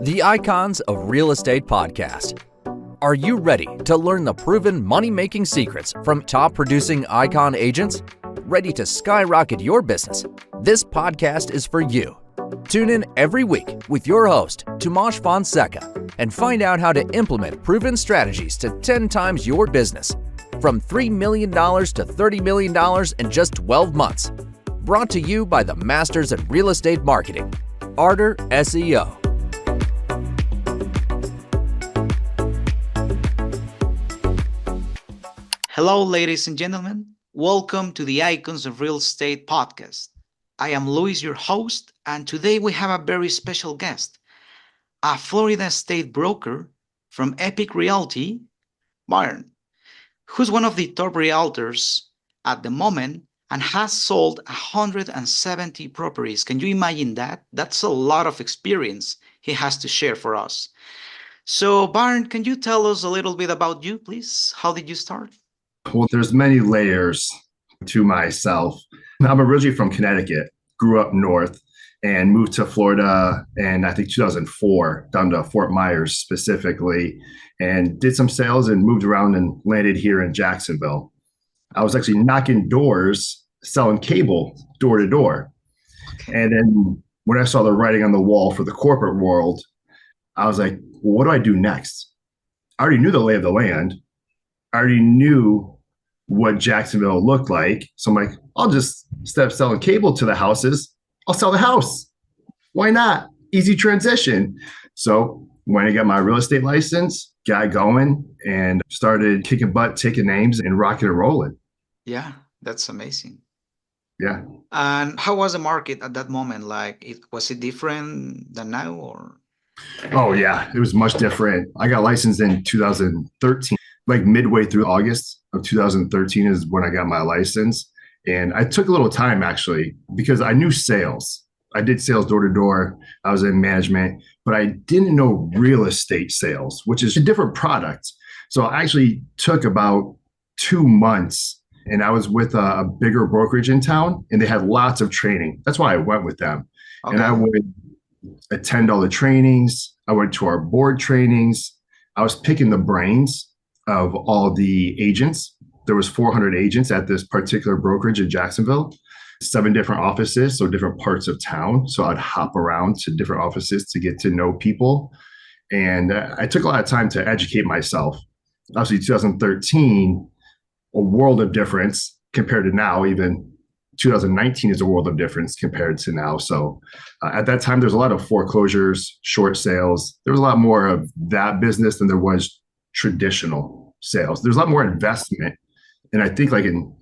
The Icons of Real Estate podcast. Are you ready to learn the proven money-making secrets from top-producing icon agents? Ready to skyrocket your business? This podcast is for you. Tune in every week with your host, Tomas Fonseca, and find out how to implement proven strategies to 10 times your business. From $3 million to $30 million in just 12 months. Brought to you by the Masters in Real Estate Marketing, Arter SEO. Hello, ladies and gentlemen. Welcome to the Icons of Real Estate podcast. I am Luis, your host, and today we have a very special guest, a Florida state broker from Epic Realty, Bryne, who's one of the top realtors at the moment and has sold 170 properties. Can you imagine that? That's a lot of experience he has to share for us. So, Bryne, can you tell us a little bit about you, please? How did you start? Well, there's many layers to myself. I'm originally from Connecticut, grew up north, and moved to Florida in, I think, 2004, down to Fort Myers specifically, and did some sales and moved around and landed here in Jacksonville. I was actually knocking doors, selling cable door to door. Okay. And then when I saw the writing on the wall for the corporate world, I was like, well, what do I do next? I already knew the lay of the land. I already knew what Jacksonville looked like. So I'm like, I'll just, instead of selling cable to the houses, I'll sell the house. Why not? Easy transition. So when I got my real estate license, got going and started kicking butt, taking names and rocking and rolling. Yeah, that's amazing. Yeah. And how was the market at that moment? Was it different than now or? Oh yeah, it was much different. I got licensed in 2013. Like midway through August of 2013 is when I got my license. And I took a little time actually, because I knew sales. I did sales door to door. I was in management, but I didn't know real estate sales, which is a different product. So I actually took about 2 months and I was with a bigger brokerage in town and they had lots of training. That's why I went with them. Okay. And I would attend all the trainings. I went to our board trainings. I was picking the brains of all the agents. There was 400 agents at this particular brokerage in Jacksonville, 7 different offices, so different parts of town. So I'd hop around to different offices to get to know people. And I took a lot of time to educate myself. Obviously, 2013, a world of difference compared to now. Even 2019 is a world of difference compared to now. So at that time, there's a lot of foreclosures, short sales. There was a lot more of that business than there was traditional sales. There's a lot more investment. And I think like in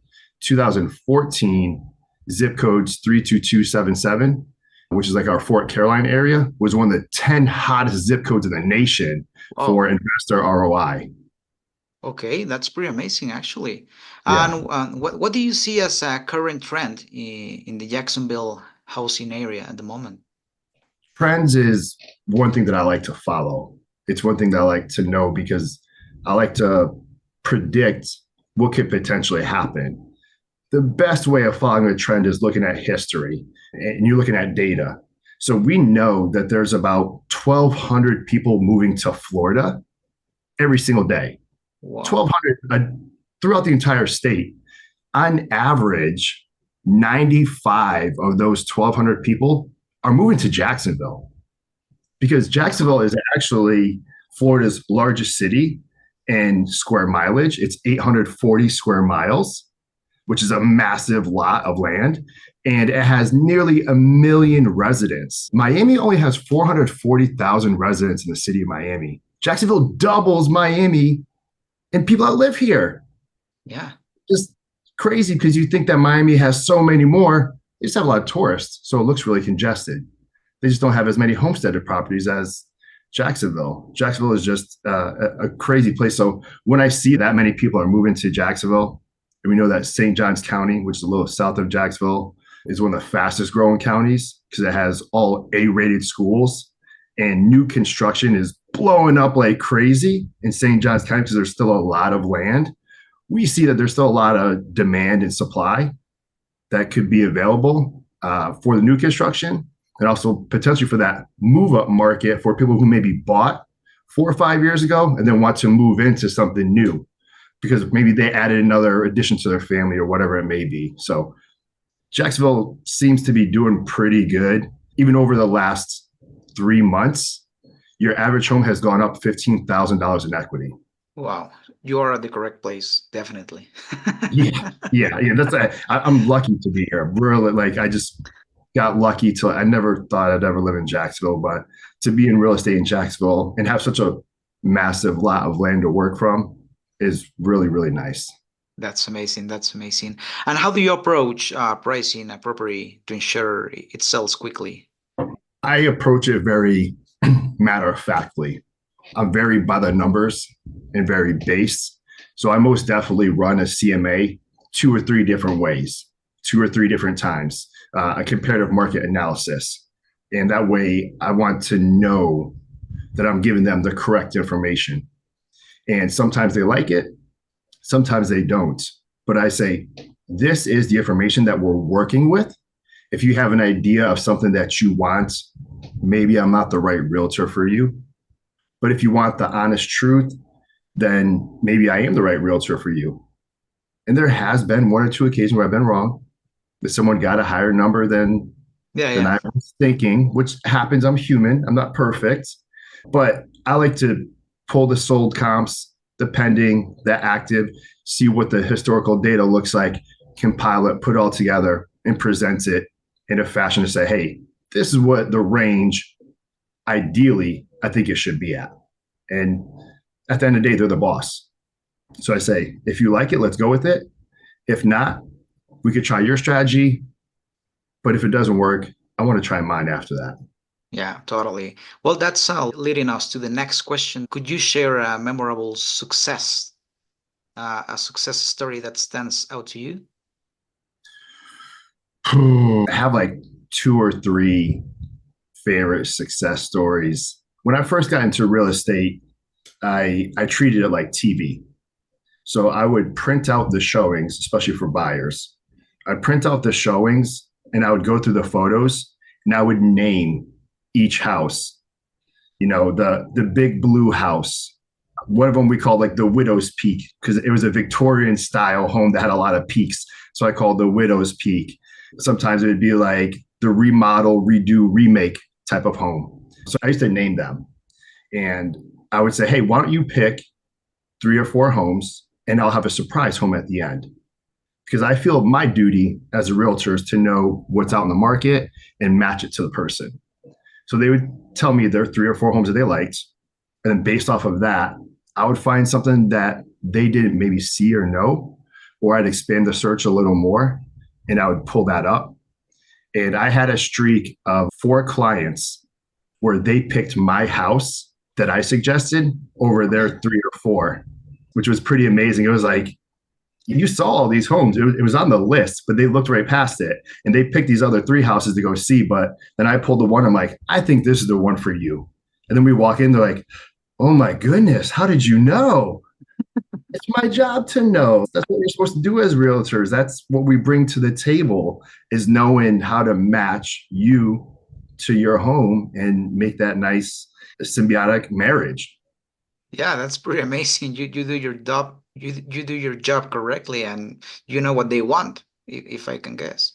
2014, zip codes 32277, which is like our Fort Caroline area, was one of the 10 hottest zip codes in the nation for investor ROI. Okay, that's pretty amazing actually. Yeah. And what do you see as a current trend in the Jacksonville housing area at the moment? Trends is one thing that I like to follow. It's one thing that I like to know because I like to predict what could potentially happen. The best way of following a trend is looking at history and you're looking at data. So we know that there's about 1,200 people moving to Florida every single day. Wow. 1,200 throughout the entire state. On average, 95 of those 1,200 people are moving to Jacksonville because Jacksonville is actually Florida's largest city and square mileage. It's 840 square miles, which is a massive lot of land. And it has nearly 1 million residents. Miami only has 440,000 residents in the city of Miami. Jacksonville doubles Miami and people that live here. Yeah. Just crazy because you think that Miami has so many more. They just have a lot of tourists. So it looks really congested. They just don't have as many homesteaded properties as Jacksonville. Jacksonville is just a crazy place. So when I see that many people are moving to Jacksonville, and we know that St. Johns County, which is a little south of Jacksonville, is one of the fastest growing counties because it has all A-rated schools and new construction is blowing up like crazy in St. Johns County because there's still a lot of land. We see that there's still a lot of demand and supply that could be available for the new construction. and also potentially for that move up market for people who maybe bought 4 or 5 years ago and then want to move into something new because maybe they added another addition to their family or whatever it may be. So Jacksonville seems to be doing pretty good. Even over the last 3 months, your average home has gone up $15,000 in equity. Wow, you are at the correct place, definitely. Yeah. I'm lucky to be here. Really, like I just got lucky to. I never thought I'd ever live in Jacksonville, but to be in real estate in Jacksonville and have such a massive lot of land to work from is really, really nice. That's amazing. That's amazing. And how do you approach pricing a property to ensure it sells quickly? I approach it very matter of factly. I'm very by the numbers and very based. So I most definitely run a CMA 2 or 3 different ways, 2 or 3 different times, a comparative market analysis. And that way I want to know that I'm giving them the correct information. And sometimes they like it, sometimes they don't. But I say, this is the information that we're working with. If you have an idea of something that you want, maybe I'm not the right realtor for you. But if you want the honest truth, then maybe I am the right realtor for you. And there has been 1 or 2 occasions where I've been wrong, that someone got a higher number than I was thinking, which happens. I'm human. I'm not perfect. But I like to pull the sold comps, the pending, the active, see what the historical data looks like, compile it, put it all together, and present it in a fashion to say, hey, this is what the range, ideally, I think it should be at. And at the end of the day, they're the boss. So I say, if you like it, let's go with it. If not, we could try your strategy. But if it doesn't work, I want to try mine after that. Yeah, totally. Well, that's leading us to the next question. Could you share a memorable success, a success story that stands out to you? I have like 2 or 3 favorite success stories. When I first got into real estate, I treated it like TV. So I would print out the showings, especially for buyers. I'd print out the showings and I would go through the photos and I would name each house. You know, the big blue house. One of them we called like the Widow's Peak because it was a Victorian style home that had a lot of peaks. So I called the Widow's Peak. Sometimes it would be like the remodel, redo, remake type of home. So I used to name them. And I would say, hey, why don't you pick 3 or 4 homes and I'll have a surprise home at the end. Because I feel my duty as a realtor is to know what's out in the market and match it to the person. So they would tell me there are 3 or 4 homes that they liked. And then based off of that, I would find something that they didn't maybe see or know, or I'd expand the search a little more and I would pull that up. And I had a streak of 4 clients where they picked my house that I suggested over their 3 or 4, which was pretty amazing. It was like, you saw all these homes. It was on the list, but they looked right past it. And they picked these other 3 houses to go see. But then I pulled the one, I'm like, I think this is the one for you. And then we walk in, they're like, oh my goodness, how did you know? It's my job to know. That's what we're supposed to do as realtors. That's what we bring to the table, is knowing how to match you to your home and make that nice symbiotic marriage. Yeah, that's pretty amazing. You do your job. You do your job correctly, and you know what they want, if I can guess.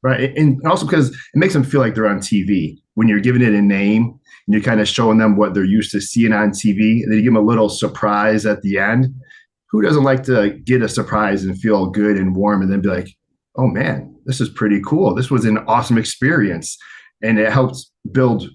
Right. And also because it makes them feel like they're on TV when you're giving it a name and you're kind of showing them what they're used to seeing on TV. And then you give them a little surprise at the end. Who doesn't like to get a surprise and feel good and warm and then be like, oh man, this is pretty cool. This was an awesome experience. And it helps build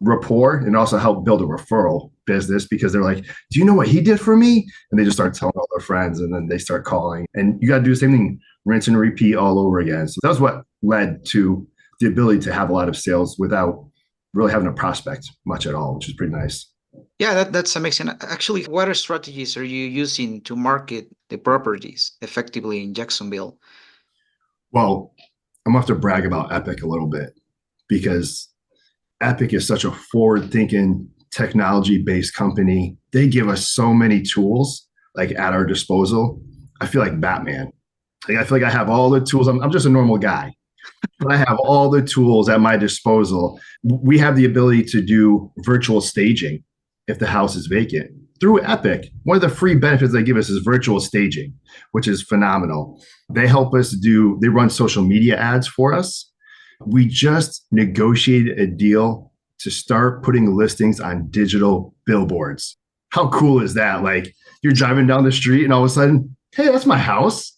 rapport and also help build a referral business because they're like, do you know what he did for me? And they just start telling all their friends and then they start calling. And you got to do the same thing, rinse and repeat all over again. So that was what led to the ability to have a lot of sales without really having to prospect much at all, which is pretty nice. Yeah, that's amazing. Actually, what strategies are you using to market the properties effectively in Jacksonville? Well, I'm going to have to brag about Epic a little bit because Epic is such a forward-thinking, technology-based company. They give us so many tools like at our disposal. I feel like Batman. Like I feel like I have all the tools. I'm just a normal guy. but I have all the tools at my disposal. We have the ability to do virtual staging if the house is vacant through Epic. One of the free benefits they give us is virtual staging, which is phenomenal. They help us they run social media ads for us. We just negotiated a deal to start putting listings on digital billboards. How cool is that? Like you're driving down the street and all of a sudden, hey, that's my house.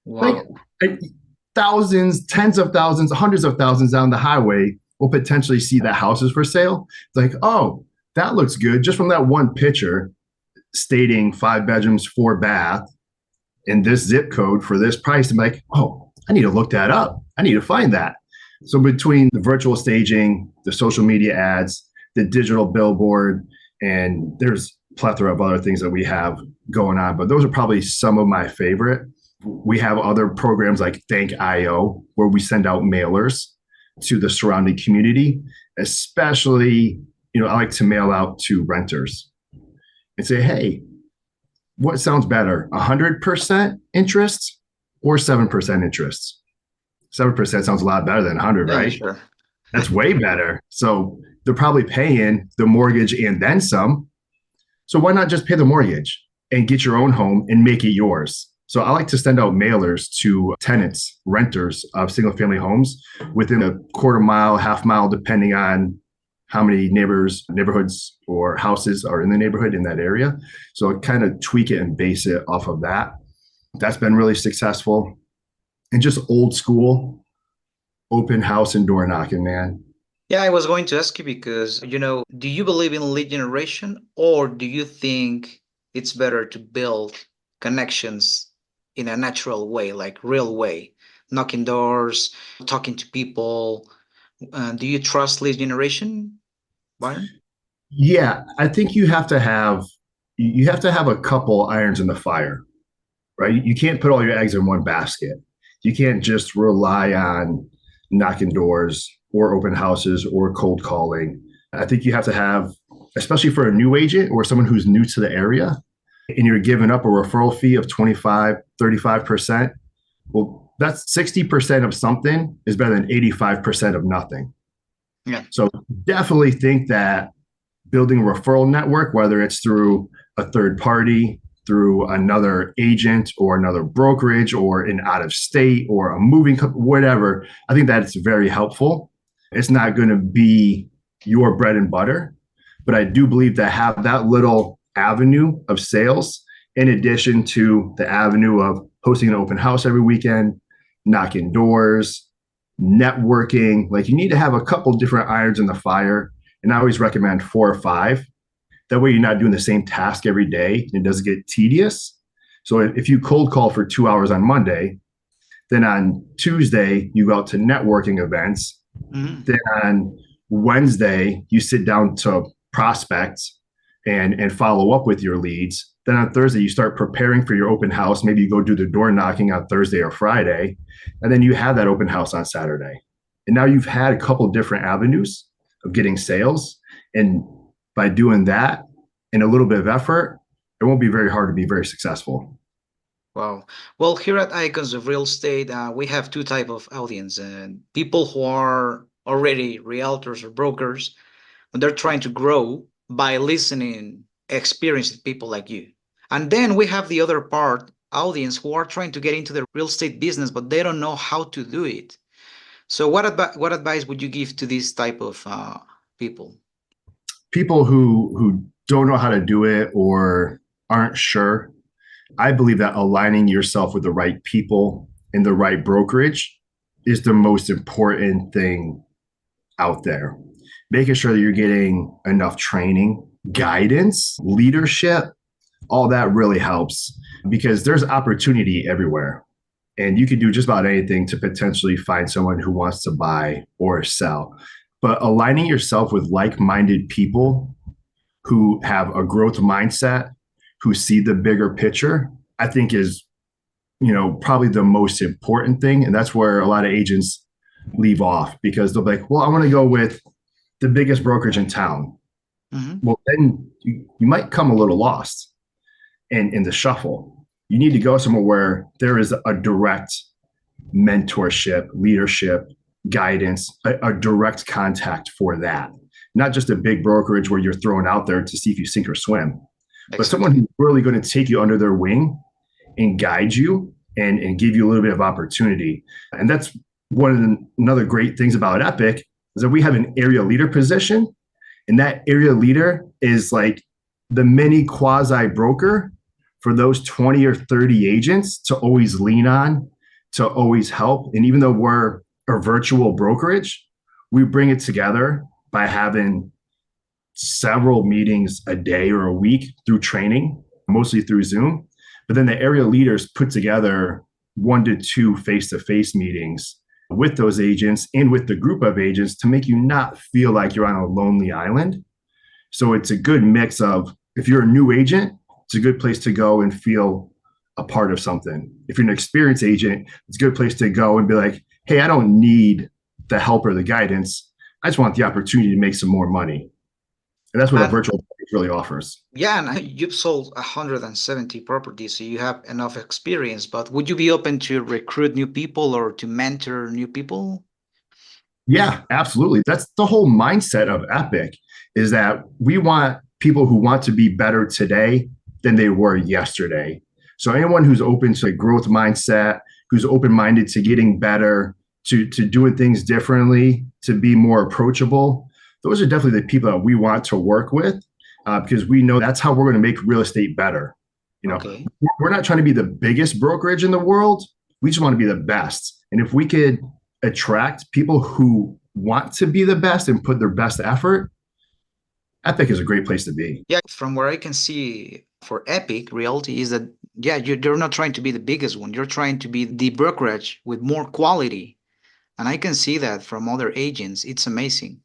Wow. Like thousands, tens of thousands, hundreds of thousands down the highway will potentially see that house is for sale. It's like, oh, that looks good. Just from that one picture stating 5 bedrooms, 4 bath in this zip code for this price. I'm like, oh, I need to look that up. I need to find that. So between the virtual staging, the social media ads, the digital billboard, and there's a plethora of other things that we have going on, but those are probably some of my favorite. We have other programs like Thank.io, where we send out mailers to the surrounding community, especially, I like to mail out to renters and say, hey, what sounds better, 100% interest or 7% interest? 7% sounds a lot better than 100, right? Sure. That's way better. So they're probably paying the mortgage and then some. So why not just pay the mortgage and get your own home and make it yours? So I like to send out mailers to tenants, renters of single family homes within a quarter mile, half mile, depending on how many neighborhoods or houses are in the neighborhood in that area. So I kind of tweak it and base it off of that. That's been really successful. And just old school open house and door knocking, man. Yeah, I was going to ask you because, do you believe in lead generation, or do you think it's better to build connections in a natural way, like real way, knocking doors, talking to people? Do you trust lead generation, Byron? Yeah, I think you have to have a couple irons in the fire, right? You can't put all your eggs in one basket. You can't just rely on knocking doors or open houses or cold calling. I think you have to have, especially for a new agent or someone who's new to the area, and you're giving up a referral fee of 25, 35%. Well, that's 60% of something is better than 85% of nothing. Yeah. So definitely think that building a referral network, whether it's through a third party, through another agent or another brokerage or an out of state or a moving company, whatever, I think that's very helpful. It's not going to be your bread and butter, but I do believe that have that little avenue of sales in addition to the avenue of hosting an open house every weekend, knocking doors, networking. Like you need to have a couple different irons in the fire. And I always recommend 4 or 5. That way you're not doing the same task every day. It doesn't get tedious. So if you cold call for 2 hours on Monday, then on Tuesday, you go out to networking events. Mm-hmm. Then on Wednesday, you sit down to prospect and follow up with your leads. Then on Thursday, you start preparing for your open house. Maybe you go do the door knocking on Thursday or Friday, and then you have that open house on Saturday. And now you've had a couple different avenues of getting sales. And by doing that and a little bit of effort, it won't be very hard to be very successful. Wow. Well, here at Icons of Real Estate, we have 2 types of audience, and people who are already realtors or brokers, and they're trying to grow by listening, experienced people like you. And then we have the other part, audience who are trying to get into the real estate business, but they don't know how to do it. So what advice would you give to this type of people? People who don't know how to do it or aren't sure, I believe that aligning yourself with the right people in the right brokerage is the most important thing out there. Making sure that you're getting enough training, guidance, leadership, all that really helps because there's opportunity everywhere. And you can do just about anything to potentially find someone who wants to buy or sell. But aligning yourself with like-minded people who have a growth mindset, who see the bigger picture, I think is, probably the most important thing. And that's where a lot of agents leave off because they'll be like, well, I want to go with the biggest brokerage in town. Mm-hmm. Well, then you might come a little lost in the shuffle. You need to go somewhere where there is a direct mentorship, leadership, guidance, a direct contact for that. Not just a big brokerage where you're thrown out there to see if you sink or swim, but someone who's really going to take you under their wing and guide you and give you a little bit of opportunity. And that's another great things about Epic is that we have an area leader position. And that area leader is like the mini quasi broker for those 20 or 30 agents to always lean on, to always help. And even though we're a virtual brokerage, we bring it together by having several meetings a day or a week through training, mostly through Zoom. But then the area leaders put together 1 to 2 face-to-face meetings with those agents and with the group of agents to make you not feel like you're on a lonely island. So it's a good mix of, if you're a new agent, it's a good place to go and feel a part of something. If you're an experienced agent, it's a good place to go and be like, hey, I don't need the help or the guidance. I just want the opportunity to make some more money. And that's what a virtual brokerage really offers. Yeah, and you've sold 170 properties, so you have enough experience. But would you be open to recruit new people or to mentor new people? Yeah, absolutely. That's the whole mindset of Epic, is that we want people who want to be better today than they were yesterday. So anyone who's open to a growth mindset, who's open-minded to getting better, to doing things differently, to be more approachable, those are definitely the people that we want to work with, because we know that's how we're going to make real estate better. Okay. We're not trying to be the biggest brokerage in the world. We just want to be the best. And if we could attract people who want to be the best and put their best effort, Epic is a great place to be. Yeah, from where I can see for Epic Realty is that, yeah, you're not trying to be the biggest one. You're trying to be the brokerage with more quality. And I can see that from other agents. It's amazing.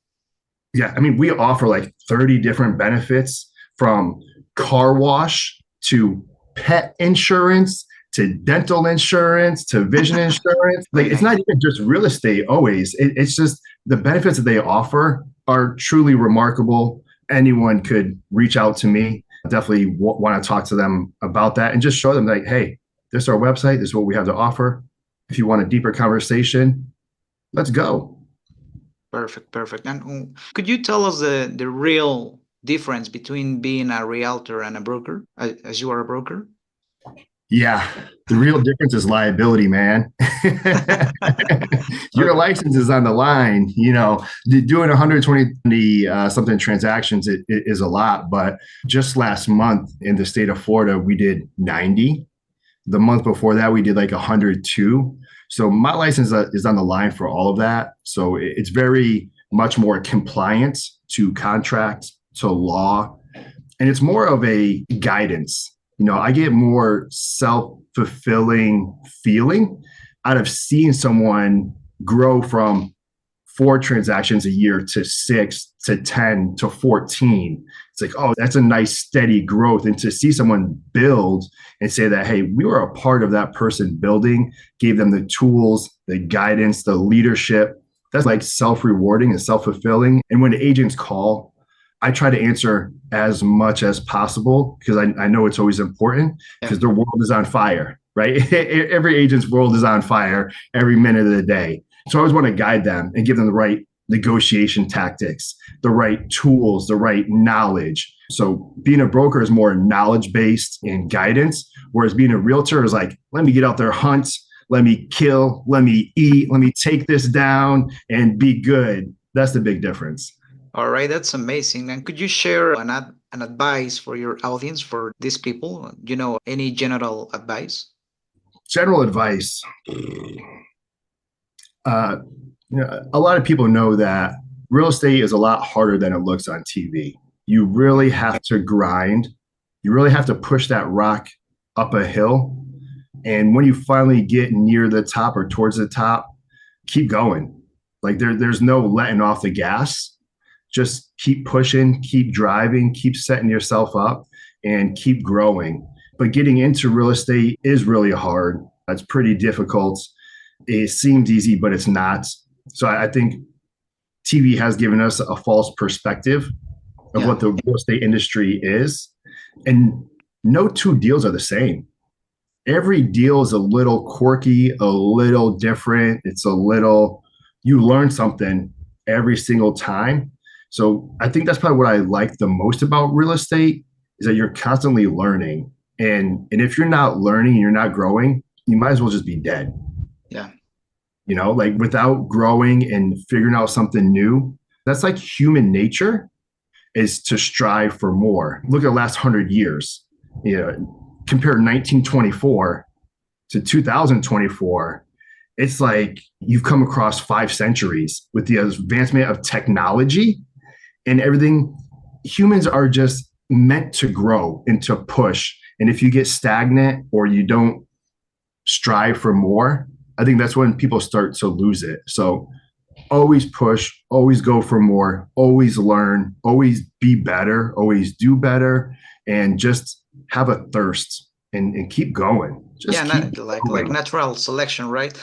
Yeah, I mean, we offer like 30 different benefits, from car wash to pet insurance to dental insurance to vision insurance. Like, it's not even just real estate always. It's just the benefits that they offer are truly remarkable. Anyone could reach out to me. Definitely want to talk to them about that and just show them like, hey, this is our website. This is what we have to offer. If you want a deeper conversation, let's go. Perfect. And could you tell us the real difference between being a realtor and a broker, as you are a broker? Yeah, the real difference is liability, man. Your license is on the line. Doing 120 something transactions is a lot, but just last month in the state of Florida, we did 90. The month before that, we did like 102. So my license is on the line for all of that. So it's very much more compliant to contract, to law, and it's more of a guidance. I get more self-fulfilling feeling out of seeing someone grow from 4 transactions a year to 6 to 10 to 14. It's like, oh, that's a nice steady growth. And to see someone build and say that, hey, we were a part of that person building, gave them the tools, the guidance, the leadership, that's like self-rewarding and self-fulfilling. And when agents call, I try to answer as much as possible, because I know it's always important, because their world is on fire, right? Every agent's world is on fire every minute of the day. So I always want to guide them and give them the right negotiation tactics, the right tools, the right knowledge. So being a broker is more knowledge-based and guidance, whereas being a realtor is like, let me get out there, hunt, let me kill, let me eat, let me take this down and be good. That's the big difference. All right, that's amazing. And could you share an advice for your audience, for these people? Any general advice? General advice. A lot of people know that real estate is a lot harder than it looks on TV. You really have to grind. You really have to push that rock up a hill. And when you finally get near the top or towards the top, keep going. Like there's no letting off the gas. Just keep pushing, keep driving, keep setting yourself up, and keep growing. But getting into real estate is really hard. It's pretty difficult. It seems easy, but it's not. So I think TV has given us a false perspective of what the real estate industry is. And no 2 deals are the same. every deal is a little quirky, a little different. You learn something every single time. So I think that's probably what I like the most about real estate is that you're constantly learning. And if you're not learning and you're not growing, you might as well just be dead. Yeah. Like without growing and figuring out something new, that's like human nature is to strive for more. Look at the last 100 years, compare 1924 to 2024. It's like you've come across 5 centuries with the advancement of technology and everything. Humans are just meant to grow and to push. And if you get stagnant or you don't strive for more, I think that's when people start to lose it. So always push, always go for more, always learn, always be better, always do better, and just have a thirst and keep going. Just Yeah, keep like going. natural selection, right?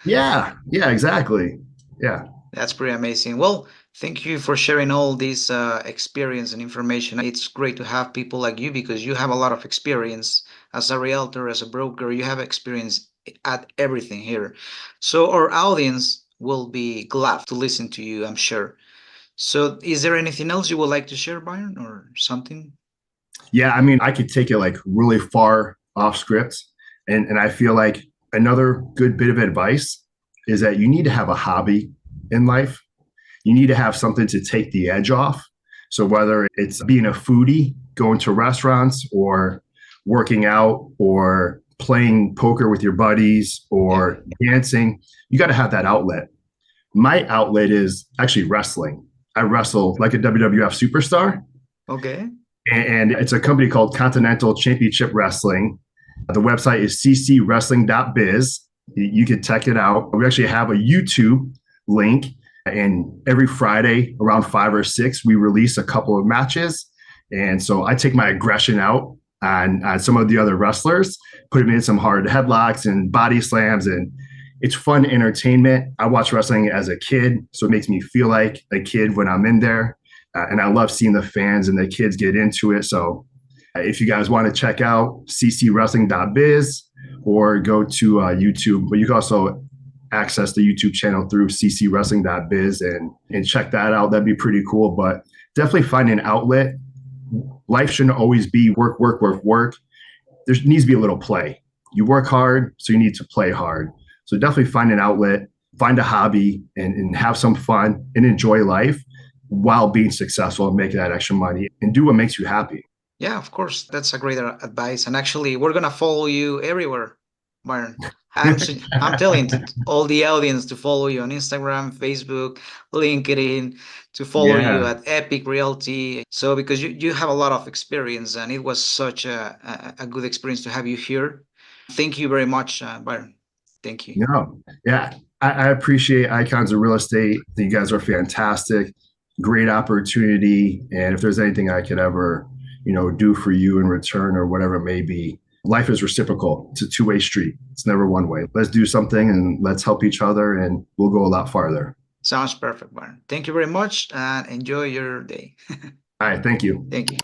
Yeah, exactly. Yeah. That's pretty amazing. Well, thank you for sharing all this experience and information. It's great to have people like you because you have a lot of experience as a realtor, as a broker. You have experience at everything here. So our audience will be glad to listen to you, I'm sure. So is there anything else you would like to share, Byron, or something? Yeah, I mean, I could take it like really far off script. And I feel like another good bit of advice is that you need to have a hobby in life. You need to have something to take the edge off. So whether it's being a foodie, going to restaurants, or working out, or playing poker with your buddies, or dancing, you got to have that outlet. My outlet is actually wrestling. I wrestle like a WWF superstar. Okay. And it's a company called Continental Championship Wrestling. The website is ccwrestling.biz. You can check it out. We actually have a YouTube link, and every Friday around 5 or 6, we release a couple of matches. And so I take my aggression out on some of the other wrestlers, put them in some hard headlocks and body slams, and it's fun entertainment. I watched wrestling as a kid, so it makes me feel like a kid when I'm in there. And I love seeing the fans and the kids get into it. So if you guys want to check out ccwrestling.biz or go to YouTube, but you can also access the YouTube channel through ccwrestling.biz and check that out. That'd be pretty cool. But definitely find an outlet. Life shouldn't always be work, work, work, work. There needs to be a little play. You work hard, so you need to play hard. So definitely find an outlet, find a hobby, and have some fun and enjoy life while being successful and making that extra money and do what makes you happy. Yeah, of course. That's a great advice. And actually, we're going to follow you everywhere, Byron. I'm telling all the audience to follow you on Instagram, Facebook, LinkedIn, to follow you Yeah. at Epic Realty. So because you have a lot of experience and it was such a good experience to have you here. Thank you very much, Byron. Thank you. No. Yeah. I appreciate Icons of Real Estate. You guys are fantastic. Great opportunity. And if there's anything I could ever, do for you in return or whatever it may be, life is reciprocal. It's a two-way street. It's never one way. Let's do something and let's help each other and we'll go a lot farther. Sounds perfect, Byron. Thank you very much and enjoy your day. All right. Thank you. Thank you.